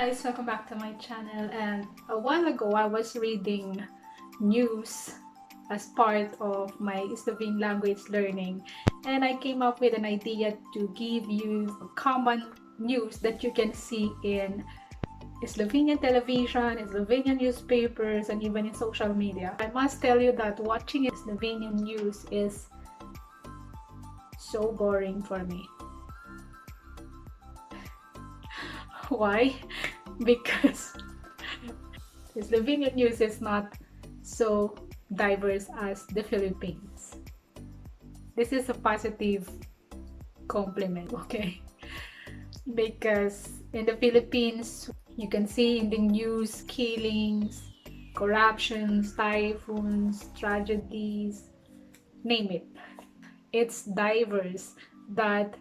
guys, welcome back to my channel. And a while ago I was reading news as part of my Slovene language learning, and I came up with an idea to give you common news that you can see in Slovenian television, in Slovenian newspapers, and even in social media. I must tell you that watching Slovenian news is so boring for me. Why? Because the Slovenian news is not so diverse as the Philippines. This is a positive compliment, okay? Because in the Philippines, you can see in the news killings, corruptions, typhoons, tragedies, name it. It's diverse that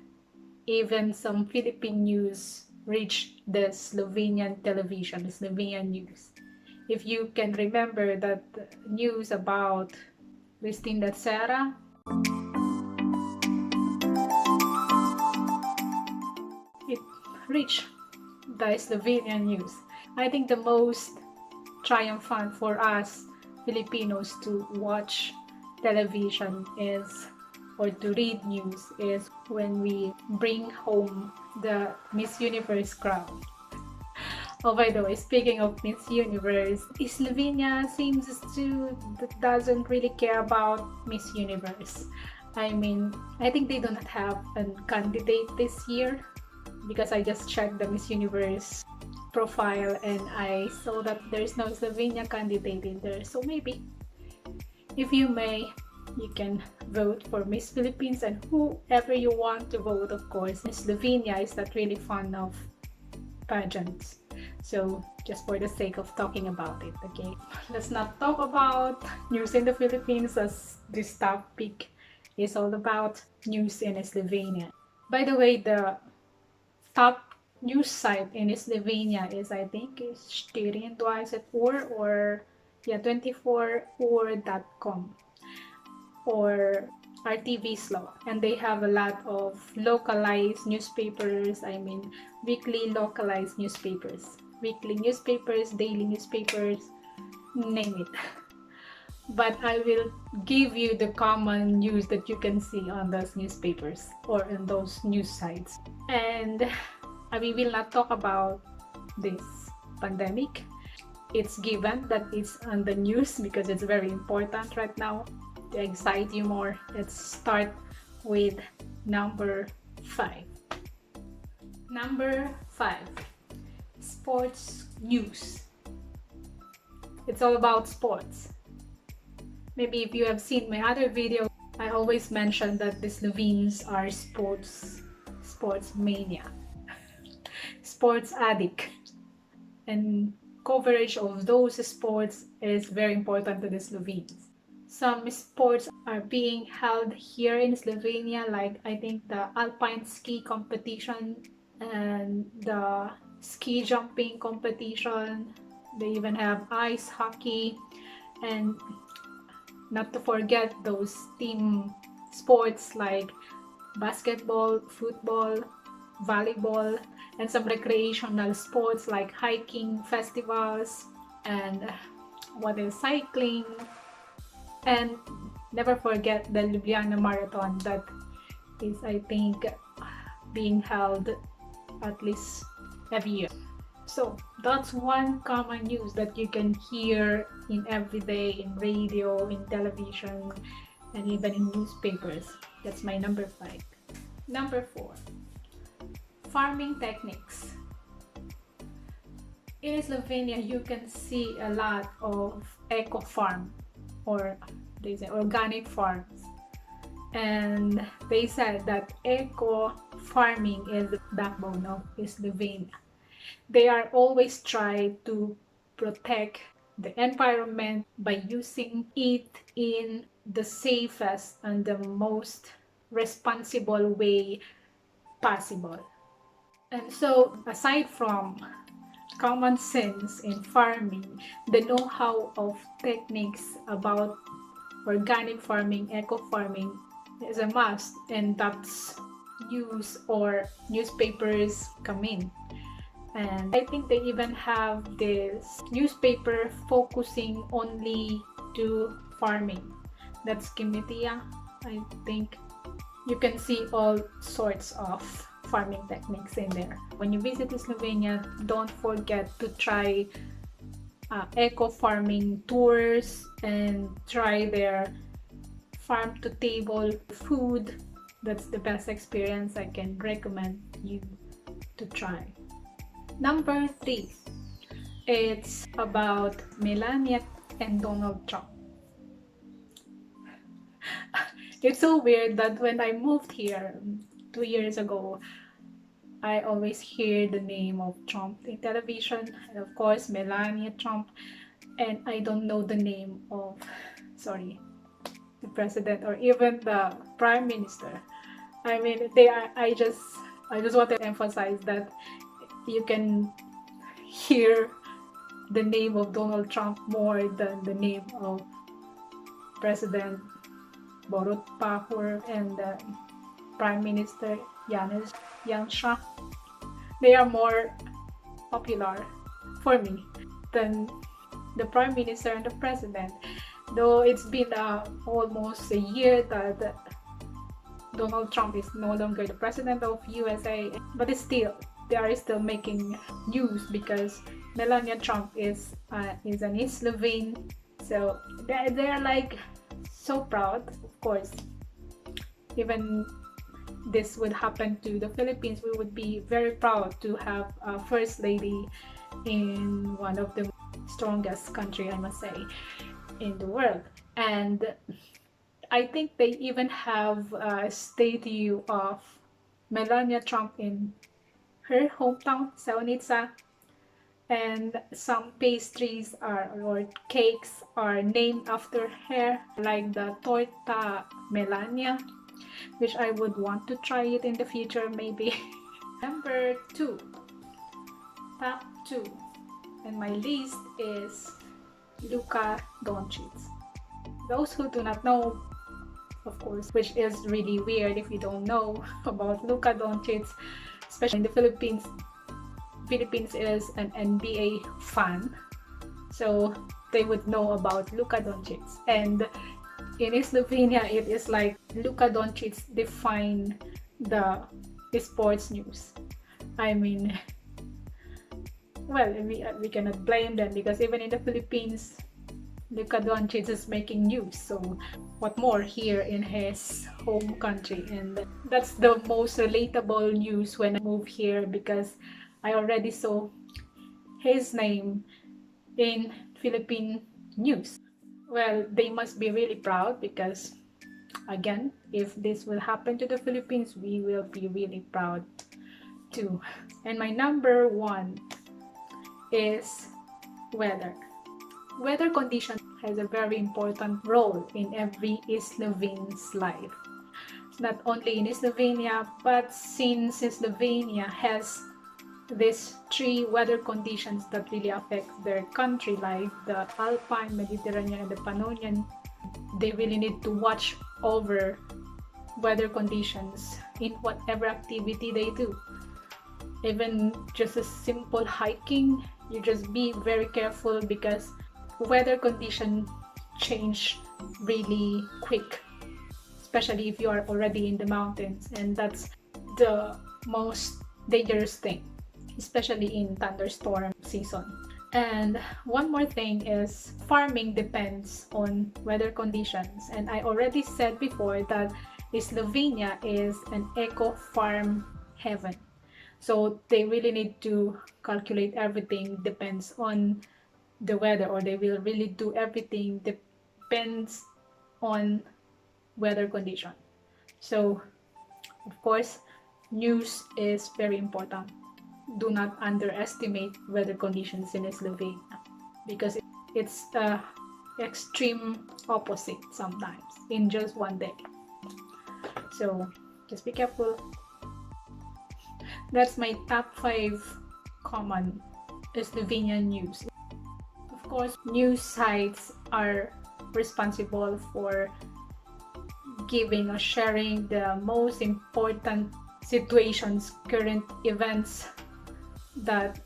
even some Philippine news reach the Slovenian television, the Slovenian news. If you can remember that news about Christine Dacera, it reached the Slovenian news. I think the most triumphant for us Filipinos to watch television is, or to read news, is when we bring home the Miss Universe crown. Oh, by the way, speaking of Miss Universe, Slovenia seems to doesn't really care about Miss Universe. I mean, I think they do not have a candidate this year, because I just checked the Miss Universe profile and I saw that there's no Slovenia candidate in there. So maybe, if you may, you can vote for Miss Philippines and whoever you want to vote, of course. Slovenia is not really fond of pageants. So just for the sake of talking about it, okay? Let's not talk about news in the Philippines, as this topic is all about news in Slovenia. By the way, the top news site in Slovenia is, I think, is 24 or 24or.com or RTV Slow, and they have a lot of localized newspapers. I mean, weekly localized newspapers, weekly newspapers, daily newspapers, name it. But I will give you the common news that you can see on those newspapers or on those news sites. And we will not talk about this pandemic. It's given that it's on the news because it's very important right now. To excite you more, let's start with number 5. Number 5, sports news. It's all about sports. Maybe if you have seen my other video, I always mention that the Slovenes are sports mania, sports addict, and coverage of those sports is very important to the Slovenes. Some sports are being held here in Slovenia, like I think the alpine ski competition and the ski jumping competition. They even have ice hockey, and not to forget those team sports like basketball, football, volleyball, and some recreational sports like hiking festivals and cycling. And never forget the Ljubljana Marathon that is, I think, being held at least every year. So that's one common news that you can hear in everyday, in radio, in television, and even in newspapers. That's my number 5. Number 4, farming techniques. In Slovenia, you can see a lot of eco farm, or they say organic farms, and they said that eco farming is the backbone of Slovenia. They are always try to protect the environment by using it in the safest and the most responsible way possible. And so, aside from common sense in farming, the know-how of techniques about organic farming, eco farming is a must, and that's news or newspapers come in. And I think they even have this newspaper focusing only to farming. That's Kimitia. I think you can see all sorts of farming techniques in there. When you visit Slovenia, don't forget to try eco farming tours and try their farm to table food. That's the best experience I can recommend you to try. Number 3, it's about Melania and Donald Trump. It's so weird that when I moved here 2 years ago, I always hear the name of Trump in television, and of course Melania Trump, and I don't know the name of, the president or even the prime minister. I mean, I just want to emphasize that you can hear the name of Donald Trump more than the name of President Borut Pahor and the Prime Minister Yanis Yansha. They are more popular for me than the Prime Minister and the President. Though it's been almost a year that Donald Trump is no longer the President of USA, but they are still making news because Melania Trump is an East Slovene, so they're like so proud. Of course, even this would happen to the Philippines, we would be very proud to have a first lady in one of the strongest country, I must say, in the world. And I think they even have a statue of Melania Trump in her hometown, Saonitsa, and some pastries or cakes are named after her, like the torta Melania, which I would want to try it in the future maybe. Number 2, top 2, and my list is Luka Dončic. Those who do not know, of course, which is really weird if you don't know about Luka Dončic, especially in the Philippines. Philippines is an NBA fan, so they would know about Luka Dončic. And in Slovenia, it is like Luka Dončic define the sports news. I mean, well, we cannot blame them because even in the Philippines, Luka Dončic is making news. So what more here in his home country? And that's the most relatable news when I moved here because I already saw his name in Philippine news. Well, they must be really proud because, again, if this will happen to the Philippines, we will be really proud too. And my number 1 is weather. Weather condition has a very important role in every Slovene's life. Not only in Slovenia, but since Slovenia has these 3 weather conditions that really affect their country, like the Alpine, Mediterranean, and the Pannonian, they really need to watch over weather conditions in whatever activity they do. Even just a simple hiking, you just be very careful because weather conditions change really quick, especially if you are already in the mountains, and that's the most dangerous thing, especially in thunderstorm season. And one more thing is farming depends on weather conditions, and I already said before that Slovenia is an eco farm heaven, so they really need to calculate everything depends on the weather, or they will really do everything depends on weather condition. So of course, news is very important. Do not underestimate weather conditions in Slovenia because it's the extreme opposite sometimes in just one day. So just be careful. That's my top 5 common Slovenian news. Of course, news sites are responsible for giving or sharing the most important situations, current events that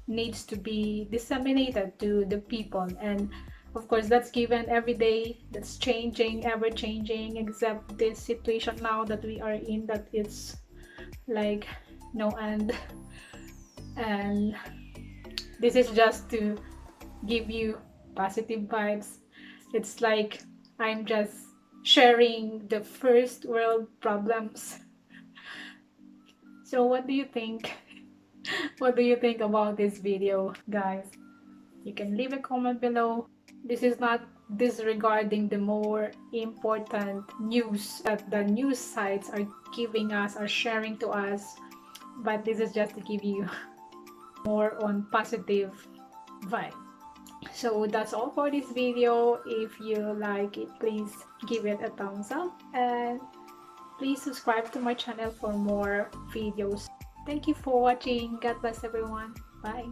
needs to be disseminated to the people. And of course that's given every day, that's changing, ever changing, except this situation now that we are in, that it's like no end. And this is just to give you positive vibes. It's like I'm just sharing the first world problems. So what do you think? What do you think about this video, guys? You can leave a comment below. This is not disregarding the more important news that the news sites are giving us, are sharing to us, but this is just to give you more on positive vibe. So that's all for this video. If you like it, please give it a thumbs up, and please subscribe to my channel for more videos. Thank you for watching. God bless everyone. Bye.